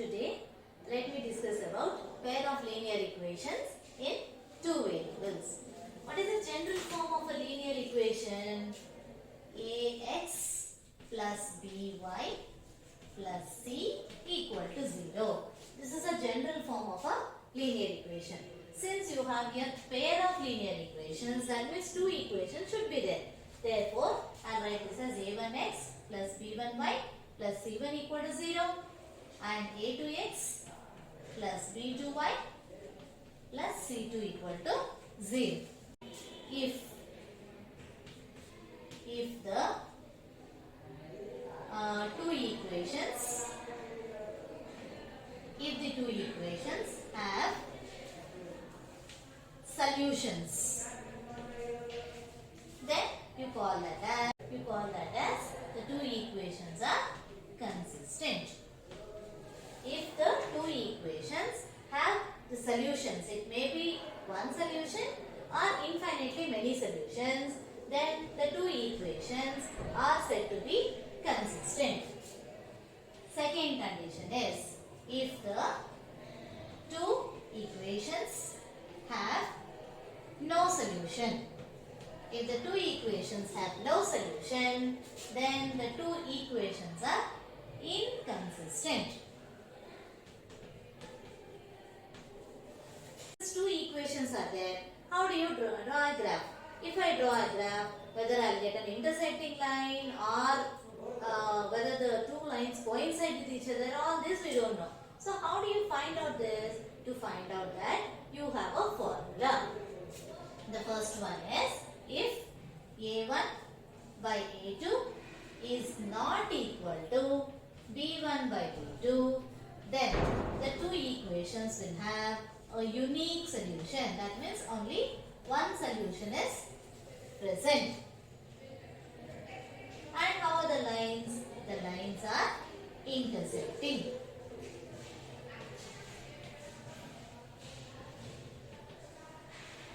Today, let me discuss about pair of linear equations in two variables. What is the general form of a linear equation? Ax plus by plus c equal to 0. This is a general form of a linear equation. Since you have here pair of linear equations, that means two equations should be there. Therefore, I will write this as a1x plus b1y plus c1 equal to 0 and a2x plus b2y plus c2 equal to 0. If the two equations have solutions, then you call that as the two equations are consistent. If the two equations have the solutions, it may be one solution or infinitely many solutions, then the two equations are said to be consistent. Second condition is if the two equations have no solution. If the two equations have no solution, then the two equations are inconsistent. These two equations are there. How do you draw a graph? If I draw a graph, whether I will get an intersecting line or whether the two lines coincide with each other, all this we don't know. So how do you find out this? To find out that, you have a formula. The first one is if a1 by a2 is not equal to b1 by b2, then the two equations will have a unique solution. That means only one solution is present. And how are the lines? The lines are intersecting.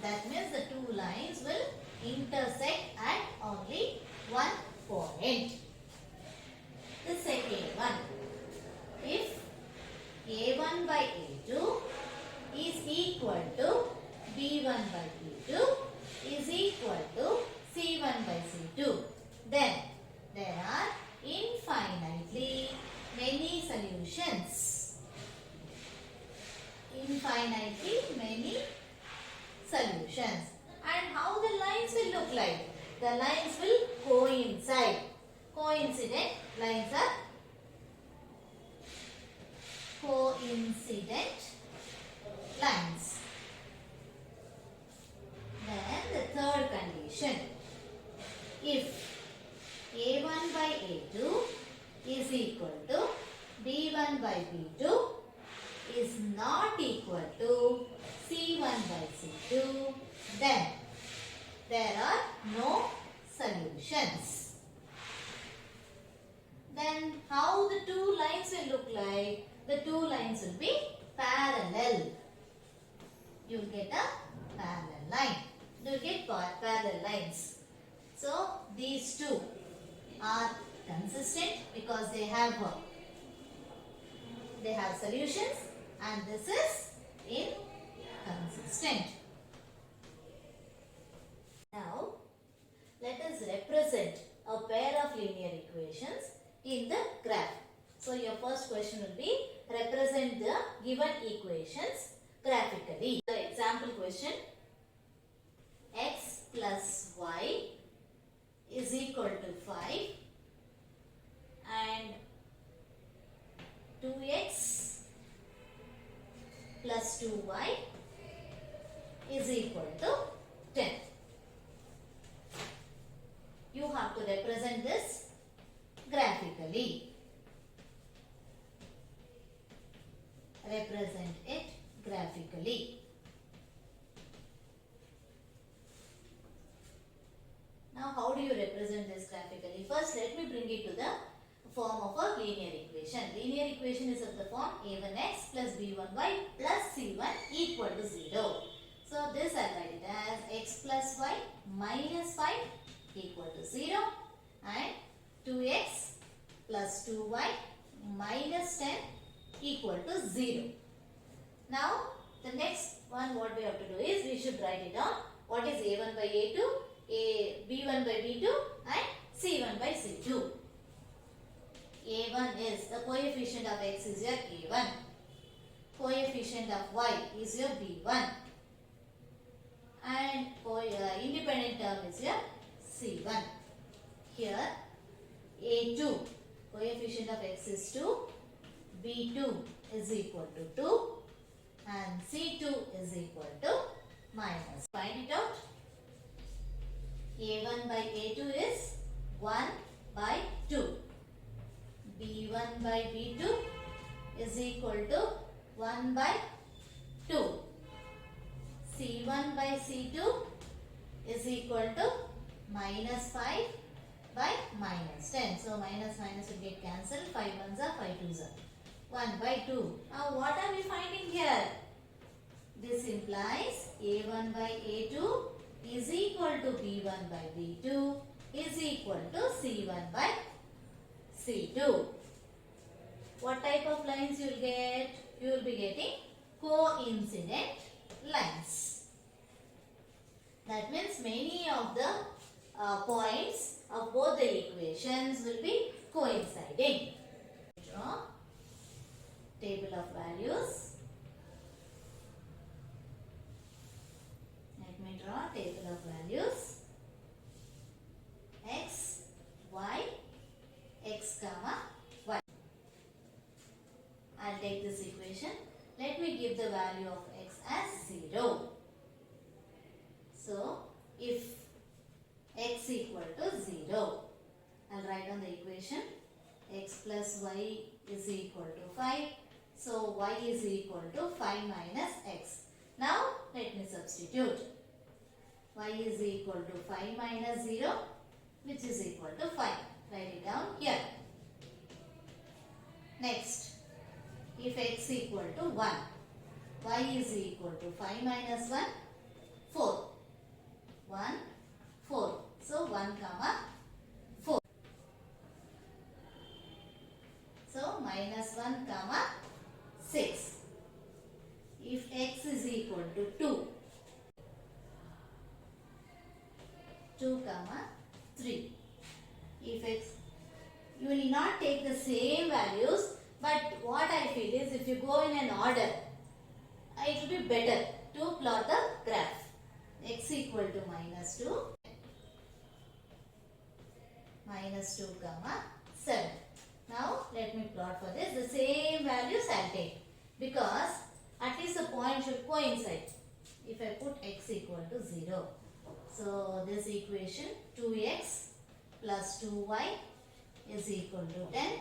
That means the two lines will intersect at only one point. The second one, if a1 by a2 is equal to b1 by b2 is equal to c1 by c2, then there are infinitely many solutions. Infinitely many solutions. And how the lines will look like? The lines will coincide. Coincident lines are coincident lines. Then the third condition, if a1 by a2 is equal to b1 by b2 is not equal to c1 by c2, then there are no solutions. Then how the two lines will look like? The two lines will be parallel. You will get a parallel line. You will get parallel lines. So these two are consistent because they have solutions, and this is inconsistent. Now let us represent a pair of linear equations in the graph. So your first question will be represent the given equations graphically. The example question, x plus y is equal to 5 and 2x plus 2y is equal to 10. You have to represent this graphically. Represent it graphically. Now how do you represent this graphically? First let me bring it to the form of a linear equation. Linear equation is of the form a1x plus b1y plus c1 equal to 0. So this I write it as x plus y minus 5 equal to 0 and 2x plus 2y minus 10 equal to 0. Now, the next one what we have to do is we should write it down. What is A1 by A2, B1 by B2 and C1 by C2. A1 is the coefficient of x is your A1. Coefficient of y is your B1. And independent term is your C1. Here A2 coefficient of x is 2, B2 is equal to 2 and C2 is equal to minus. Find it out. A1 by A2 is 1 by 2. B1 by B2 is equal to 1 by 2. C1 by C2 is equal to minus 5 by minus 10. So, minus minus will get cancelled. 5 ones are 5 twos are 1 by 2. Now, what are we finding here? This implies A1 by A2 is equal to B1 by B2 is equal to C1 by C2. What type of lines you will get? You will be getting coincident lines. That means many of the points of both the equations will be coinciding. Draw table of values. Let me draw table of values. X, Y, X comma Y. I'll take this equation. Let me give the value of x as 0. So, if x equal to 0, I'll write on the equation x plus y is equal to 5. So, y is equal to 5 minus x. Now, let me substitute. Y is equal to 5 minus 0, which is equal to 5. Write it down here. Next, if x equal to 1, y is equal to 5 minus 1, 4. 1, 4. So, 1 comma 4. So, minus 1 comma 6. If x is equal to 2, 2 comma 3. If x, you will not take the same values, but what I feel is if you go in an order, it will be better to plot the graph. X equal to minus 2, minus 2 comma 7. Now let me plot for this. The same values I will take because at least the point should coincide. If I put x equal to 0. So this equation 2x plus 2y is equal to 10.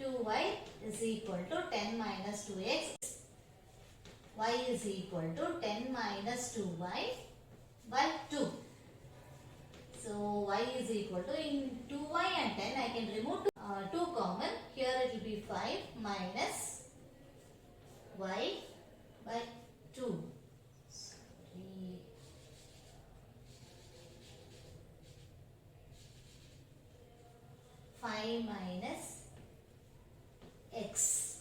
2y is equal to 10 minus 2x. Y is equal to 10 minus 2y by 2. So y is equal to, in 2y and 10 I can remove 2 common. Here it will be 5 minus y by 2. 5 minus x.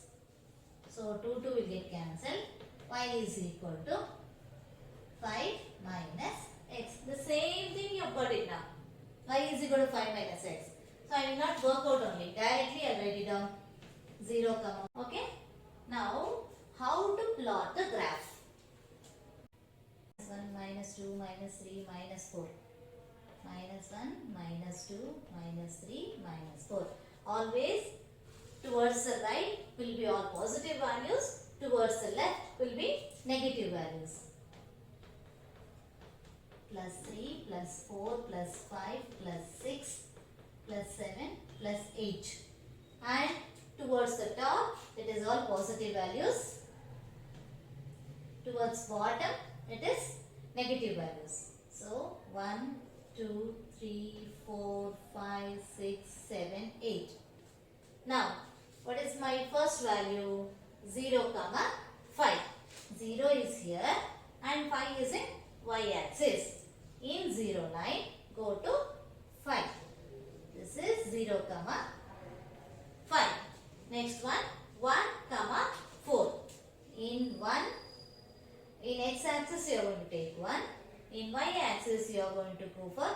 So 2 will get cancelled. Y is equal to 5 minus x. The same thing you have got it now. Y is equal to 5 minus x. So I will not work out only. Directly I will write it down. 0 comma. Okay. Now how to plot the graph? 1 minus 2 minus 3 minus 4. Minus 1 minus 2 minus 3 minus 4. Always towards the right will be all positive values. Towards the left will be negative values. Plus 3 plus 4 plus 5 plus 6 plus 7 plus 8. And towards the top it is all positive values. Towards bottom it is negative values. So 1, 2, 3, 4, 5, 6, 7, 8. Now what is my first value? 0 comma 5. 0 is here and 5 is in y-axis. In 0 line, go to 5. This is 0 comma 5. Next one, 1, comma 4. In x axis you are going to take 1. In y axis you are going to go for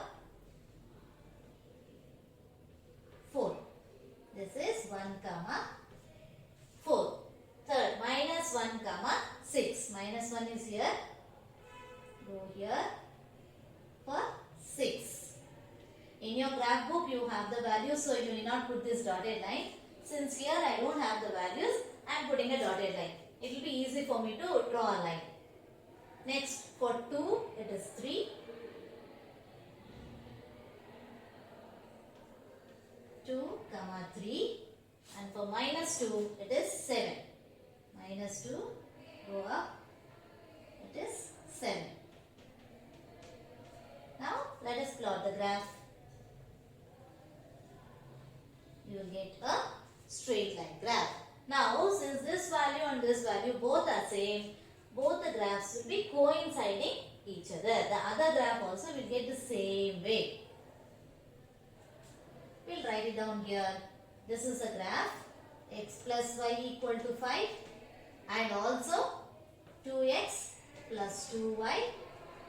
4. This is 1, comma 4. Third, minus 1, comma 6. Minus 1 is here. Go here for 6. In your graph book you have the values, so you need not put this dotted line. Since here I don't have the values, I am putting a dotted line. It will be easy for me to draw a line. Next, for 2 it is 3. 2, comma 3. And for minus 2 it is 7. Minus 2, go up, it is 7. Now let us plot the graph. You will get a straight line graph. Now since this value and this value both are same, both the graphs will be coinciding each other. The other graph also will get the same way. We will write it down here. This is a graph x plus y equal to 5 and also 2x plus 2y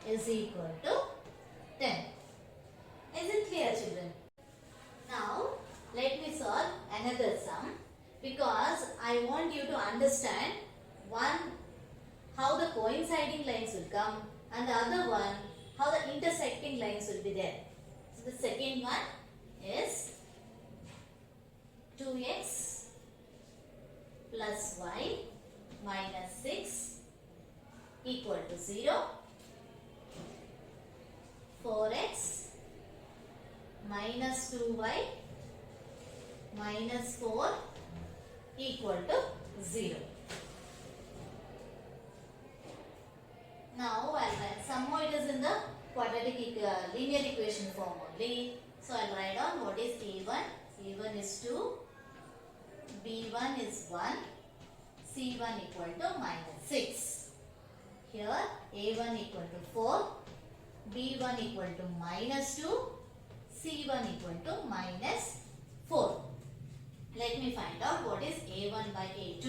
is equal to 10. Is it clear, children? Now let me solve another sum, because I want you to understand one, how the coinciding lines will come, and the other one, how the intersecting lines will be there. So the second one is 2x plus y minus 6 equal to 0. 4x minus 2y minus 4 equal to 0. Now I'll write, somehow it is in the quadratic linear equation form only. So I'll write down what is a1. a1 is 2, b1 is 1, c1 equal to minus 6. Here a1 equal to 4, b1 equal to minus 2, c1 equal to minus 4. Let me find out what is a1 by a2.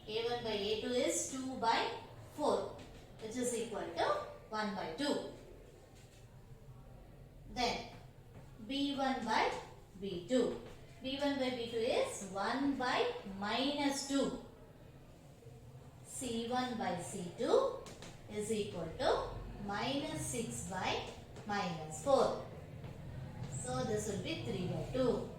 a1 by a2 is 2 by 4, which is equal to 1 by 2. Then b1 by b2. b1 by b2 is 1 by minus 2. c1 by c2 is equal to minus 6 by minus 4. So this will be 3 by 2.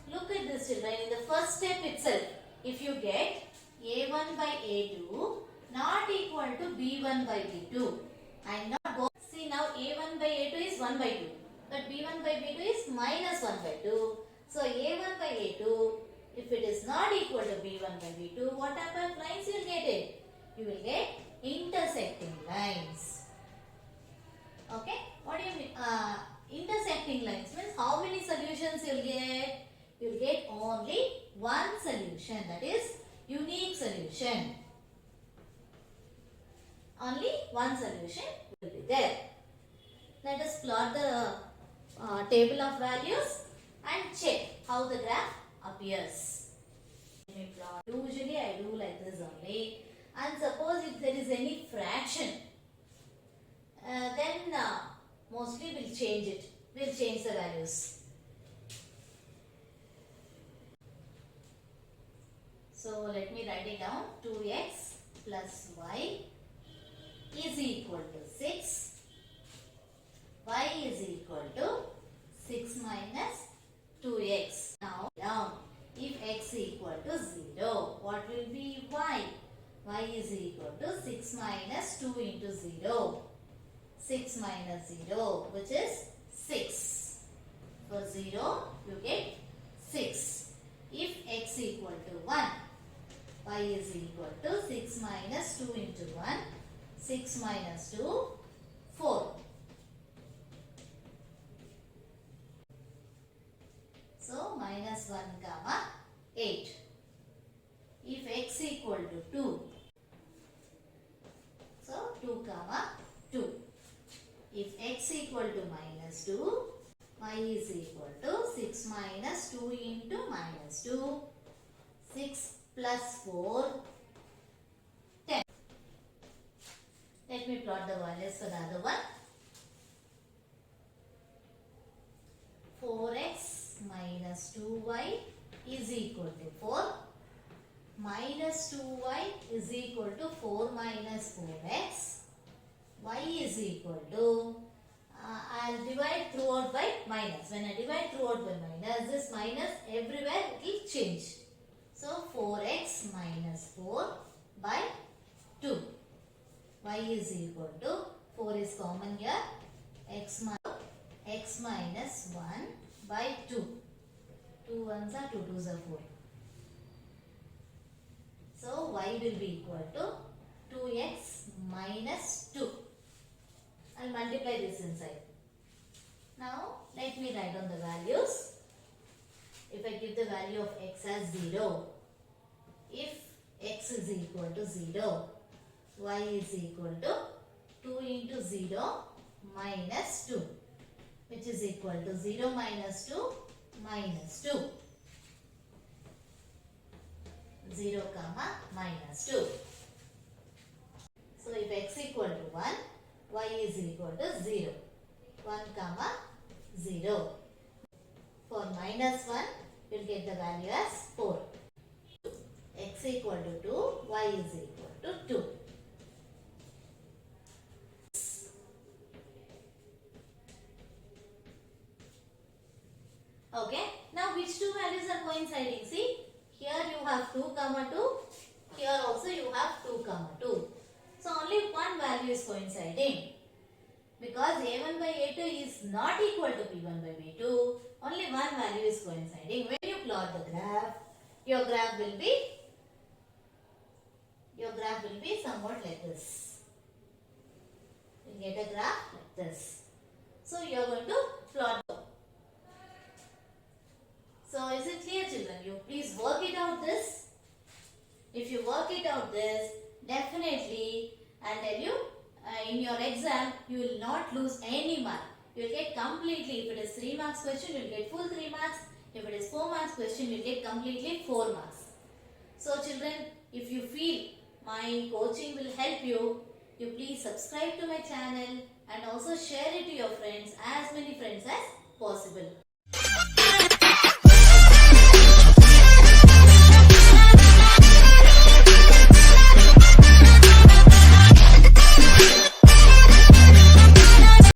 Look at this, children. In the first step itself, if you get a1 by a2 not equal to b1 by b2, and not go, see now a1 by a2 is 1 by 2, but b1 by b2 is minus 1 by 2. So a1 by a2, if it is not equal to b1 by b2, what type of lines you will get it? You will get intersecting lines. Okay? What do you mean? Intersecting lines means how many solutions you will get? You will get only one solution, that is unique solution. Only one solution will be there. Let us plot the table of values and check how the graph appears. Let me plot. Usually I do like this only. And suppose if there is any fraction, then mostly we'll change it. We'll change the values. So let me write it down. 2x plus y is equal to 6. Y is equal to 6 minus 2x. Now down. If x equal to 0, what will be y? Y is equal to 6 minus 2 into 0. 6 minus 0, which is 6. For 0, you get 6. If x equal to 1, y is equal to 6 minus 2 into 1. 6 minus 2, 4. So, minus 1 comma 8. If x equal to 2, so 2 comma 2. If x equal to minus 2, y is equal to 6 minus 2 into minus 2. 6 plus 4, 10. Let me plot the values for the other one. 4x minus 2y is equal to 4. Minus 2y is equal to 4 minus 4x. Y is equal to, I'll divide throughout by minus. When I divide throughout by minus, this minus everywhere it will change. So 4x minus 4 by 2. Y is equal to, 4 is common here, x minus 1 by 2. 2 ones are 2 twos are 4. So y will be equal to 2x minus 2. I'll multiply this inside. Now let me write down the values. If I give the value of x as 0, if x is equal to 0, y is equal to 2 into 0 minus 2, which is equal to 0 minus 2 minus 2. 0 comma minus 2. So if x equal to 1, y is equal to 0. 1 comma 0. For minus 1, we will get the value as 4. X equal to 2, y is equal to 2. Okay. Now which two values are coinciding? See, here you have 2 comma 2. Here also you have 2 comma 2. So only one value is coinciding. Because a1 by a2 is not equal to p1 by p2. Only one value is coinciding. When you plot the graph, your graph will be somewhat like this. You get a graph like this. So you are going to plot. So is it clear, children? You please work it out this. If you work it out this, definitely I tell you, in your exam you will not lose any mark. You will get completely, if it is 3 marks question, you will get full 3 marks. If it is 4 marks question, you will get completely 4 marks. So children, if you feel my coaching will help you, you please subscribe to my channel and also share it to your friends, as many friends as possible.